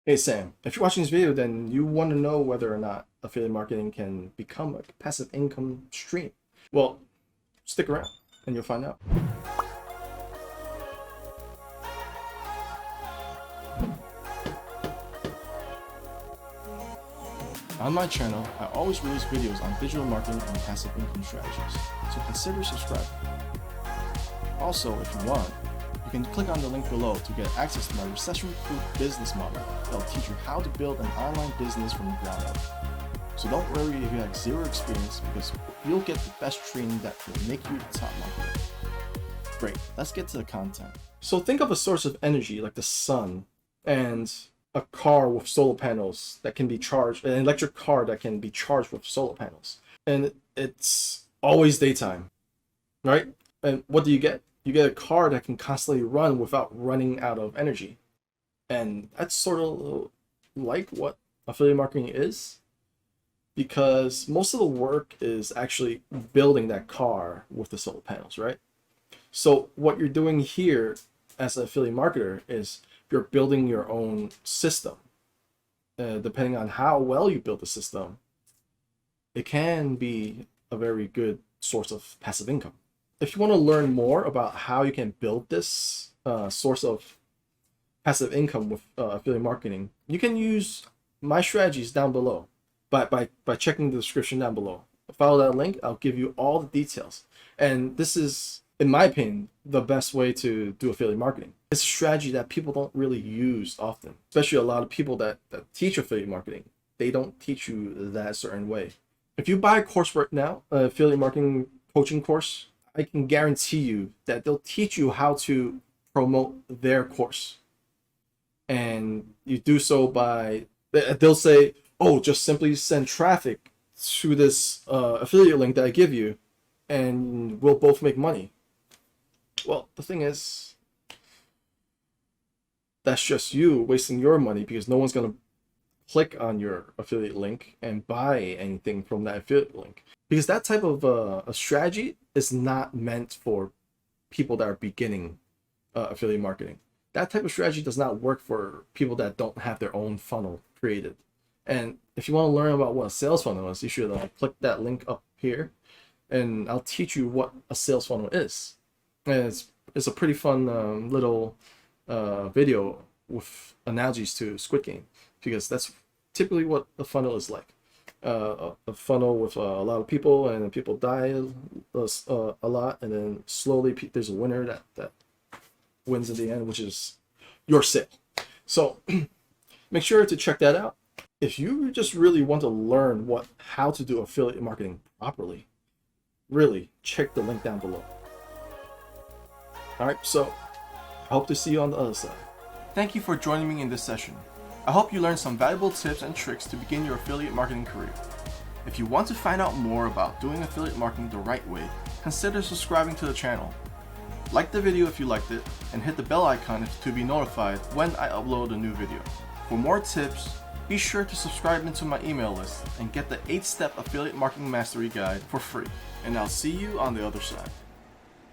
Hey Sam, if you're watching this video, then you want to know whether or not affiliate marketing can become a passive income stream. Well, stick around and you'll find out. On my channel, I always release videos on digital marketing and passive income strategies, so consider subscribing. Also, if you want, you can click on the link below to get access to my recession-proof business model that'll teach you how to build an online business from the ground up. So don't worry if you have zero experience, because you'll get the best training that will make you the top marketer. Great, let's get to the content. So think of a source of energy like the sun and a car with solar panels that can be charged, an electric car that can be charged with solar panels. And it's always daytime, right? And what do you get? You get a car that can constantly run without running out of energy. And that's sort of like what affiliate marketing is, because most of the work is actually building that car with the solar panels, right? So what you're doing here as an affiliate marketer is you're building your own system. Depending on how well you build the system, it can be a very good source of passive income. If you want to learn more about how you can build this source of passive income with affiliate marketing, you can use my strategies down below by checking the description down below. Follow that link, I'll give you all the details. And this is, in my opinion, the best way to do affiliate marketing. It's a strategy that people don't really use often, especially a lot of people that teach affiliate marketing. They don't teach you that certain way. If you buy a course right now, an affiliate marketing coaching course, I can guarantee you that they'll teach you how to promote their course. And you do so by, they'll say, oh, just simply send traffic to this affiliate link that I give you and we'll both make money. Well, the thing is, that's just you wasting your money, because no one's going to click on your affiliate link and buy anything from that affiliate link. Because that type of a strategy is not meant for people that are beginning affiliate marketing. That type of strategy does not work for people that don't have their own funnel created. And if you want to learn about what a sales funnel is, you should click that link up here, and I'll teach you what a sales funnel is. And it's a pretty fun little video with analogies to Squid Game, because that's typically what a funnel is like. A funnel with a lot of people, and people die a lot, and then slowly there's a winner that wins in the end, which is your sale. So make sure to check that out. If you just really want to learn how to do affiliate marketing properly, really check the link down below. All right, so I hope to see you on the other side. Thank you for joining me in this session. I hope you learned some valuable tips and tricks to begin your affiliate marketing career. If you want to find out more about doing affiliate marketing the right way, consider subscribing to the channel. Like the video if you liked it, and hit the bell icon to be notified when I upload a new video. For more tips, be sure to subscribe into my email list and get the 8-step affiliate marketing mastery guide for free. And I'll see you on the other side.